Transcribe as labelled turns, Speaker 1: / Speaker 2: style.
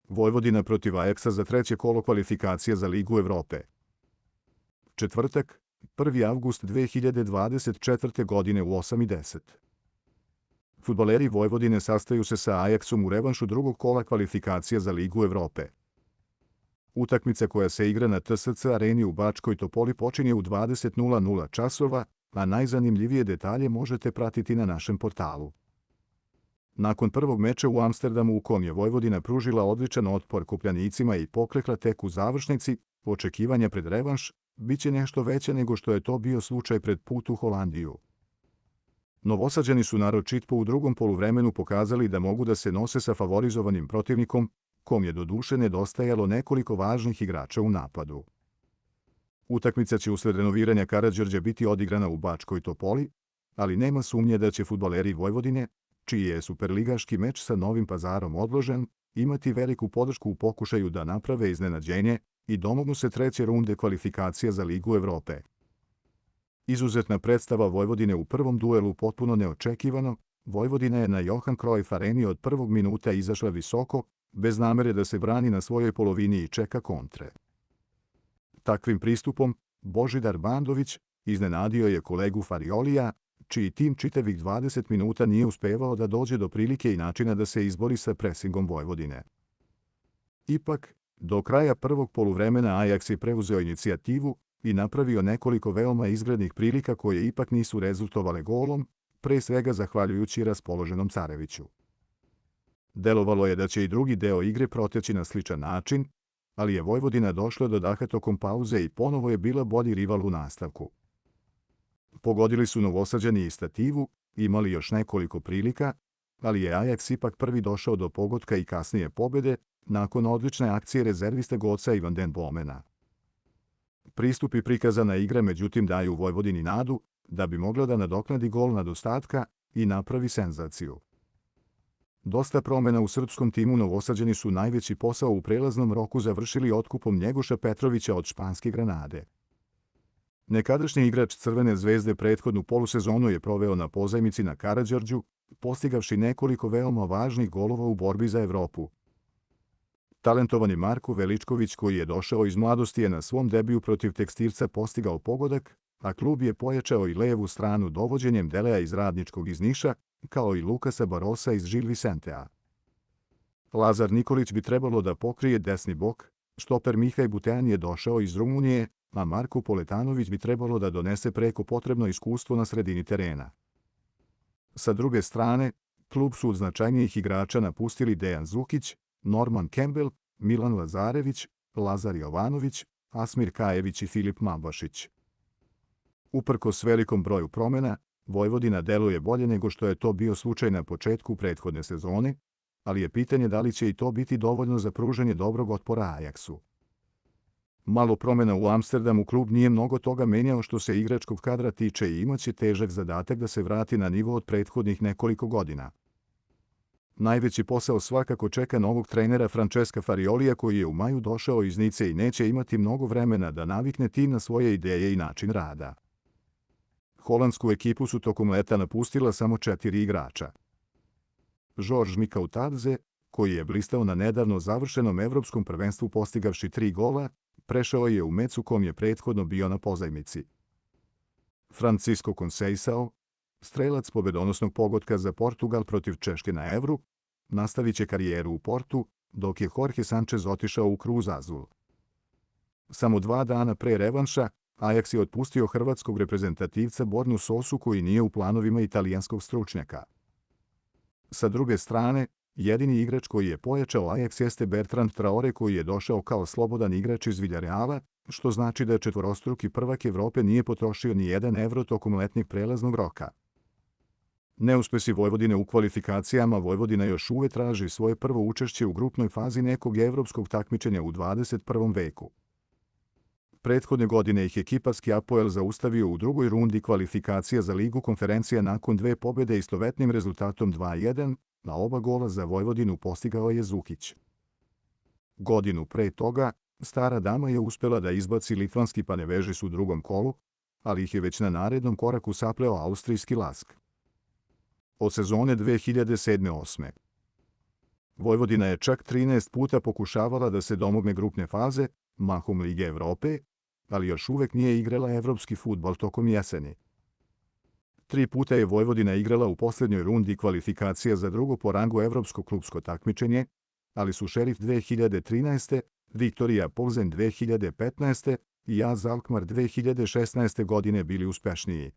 Speaker 1: Vojvodina protiv Ajaksa za treće kolo kvalifikacija za Ligu Evrope. Četvrtak, 1. avgust 2024. godine u 8:10. Fudbaleri Vojvodine sastaju se sa Ajaksom u revanšu drugog kola kvalifikacija za Ligu Evrope. Utakmica koja se igra na TSC areni u Bačkoj Topoli počinje u 20:00 časova, a najzanimljivije detalje možete pratiti na našem portalu. Nakon prvog meča u Amsterdamu u kom je Vojvodina pružila odličan otpor Kupljanicima i poklekla tek u završnici, očekivanja pred revanš biće nešto veće nego što je to bio slučaj pred put u Holandiju. Novosađani su naročito u drugom poluvremenu pokazali da mogu da se nose sa favorizovanim protivnikom, kom je doduše nedostajalo nekoliko važnih igrača u napadu. Utakmica će usled renoviranja Karađorđa biti odigrana u Bačkoj Topoli, ali nema sumnje da će fudbaleri Vojvodine, čiji je superligaški meč sa Novim Pazarom odložen, imati veliku podršku u pokušaju da naprave iznenađenje i domognu se treće runde kvalifikacija za Ligu Evrope. Izuzetna predstava Vojvodine u prvom duelu potpuno neočekivano, Vojvodina je na Johan Cruyff areni od prvog minuta izašla visoko, bez namere da se brani na svojoj polovini i čeka kontre. Takvim pristupom, Božidar Bandović iznenadio je kolegu Fariolija, čiji tim čitavih 20 minuta nije uspevao da dođe do prilike i načina da se izbori sa presingom Vojvodine. Ipak, do kraja prvog poluvremena Ajax je preuzeo inicijativu i napravio nekoliko veoma izglednih prilika koje ipak nisu rezultovale golom, pre svega zahvaljujući raspoloženom Careviću. Delovalo je da će i drugi deo igre proteći na sličan način, ali je Vojvodina došla do daha tokom pauze i ponovo je bila bolji rival u nastavku. Pogodili su Novosađani i stativu, imali još nekoliko prilika, ali je Ajax ipak prvi došao do pogotka i kasnije pobede, nakon odlične akcije rezerviste Goca i Van den Bomena. Pristup i prikazana igra međutim daju Vojvodini nadu da bi mogla da nadoknadi gol nedostatka i napravi senzaciju. Dosta promena u srpskom timu. Novosađani su najveći posao u prelaznom roku završili otkupom Njegoša Petrovića od španske Granade. Nekadašnji igrač Crvene zvezde prethodnu polusezonu je proveo na pozajmici na Karađorđu, postigavši nekoliko veoma važnih golova u borbi za Evropu. Talentovani Marko Veličković, koji je došao iz mladosti, je na svom debiju protiv Tekstilca postigao pogodak, a klub je pojačao i levu stranu dovođenjem Delea iz Radničkog iz Niša, kao i Lukasa Barosa iz Gil Vicentea. Lazar Nikolić bi trebalo da pokrije desni bok, štoper Mihaj Butean je došao iz Rumunije, a Marko Poletanović bi trebalo da donese preko potrebno iskustvo na sredini terena. Sa druge strane, klub su od značajnijih igrača napustili Dejan Zukić, Norman Campbell, Milan Lazarević, Lazar Jovanović, Asmir Kajević i Filip Mambašić. Uprkos velikom broju promena, Vojvodina deluje bolje nego što je to bio slučaj na početku prethodne sezone, ali je pitanje da li će i to biti dovoljno za pružanje dobrog otpora Ajaksu. Malo promena u Amsterdamu, klub nije mnogo toga menjao što se igračkog kadra tiče i imaće težak zadatak da se vrati na nivo od prethodnih nekoliko godina. Najveći posao svakako čeka novog trenera Francesca Fariolija, koji je u maju došao iz Nice i neće imati mnogo vremena da navikne tim na svoje ideje i način rada. Holandsku ekipu su tokom leta napustila samo 4 igrača. Georges Mikautadze, koji je blistao na nedavno završenom evropskom prvenstvu postigavši 3 gola, prešao je u Metz u kom je prethodno bio na pozajmici. Francisco Conceição, strelac pobedonosnog pogotka za Portugal protiv Češke na Evru, nastavit će karijeru u Portu, dok je Jorge Sanchez otišao u Cruz Azul. Samo 2 dana pre revanša, Ajax je otpustio hrvatskog reprezentativca Bornu Sosu, koji nije u planovima italijanskog stručnjaka. Sa druge strane, jedini igrač koji je pojačao Ajax jeste Bertrand Traore, koji je došao kao slobodan igrač iz Villarreala, što znači da četvorostruki prvak Evrope nije potrošio ni 1 evro tokom letnjeg prelaznog roka. Neuspesi Vojvodine u kvalifikacijama. Vojvodina još uvek traži svoje prvo učešće u grupnoj fazi nekog evropskog takmičenja u 21. veku. Prethodne godine ih ekiparski Apoel zaustavio u drugoj rundi kvalifikacija za Ligu konferencija nakon 2 pobjede istovetnim rezultatom 2:1, na oba gola za Vojvodinu postigao je Zukić. Godinu pre toga, Stara dama je uspela da izbaci litvanski Panevežis u drugom kolu, ali ih je već na narednom koraku sapleo austrijski Lask. Od sezone 2007-2008. Vojvodina je čak 13 puta pokušavala da se domogne grupne faze, mahom Lige Evrope, ali još uvek nije igrala evropski fudbal tokom jeseni. 3 puta je Vojvodina igrala u poslednjoj rundi kvalifikacija za drugo po rangu evropsko klupsko takmičenje, ali su Šerif 2013. Viktorija Plzeň 2015. i AZ Alkmaar 2016. godine bili uspešniji.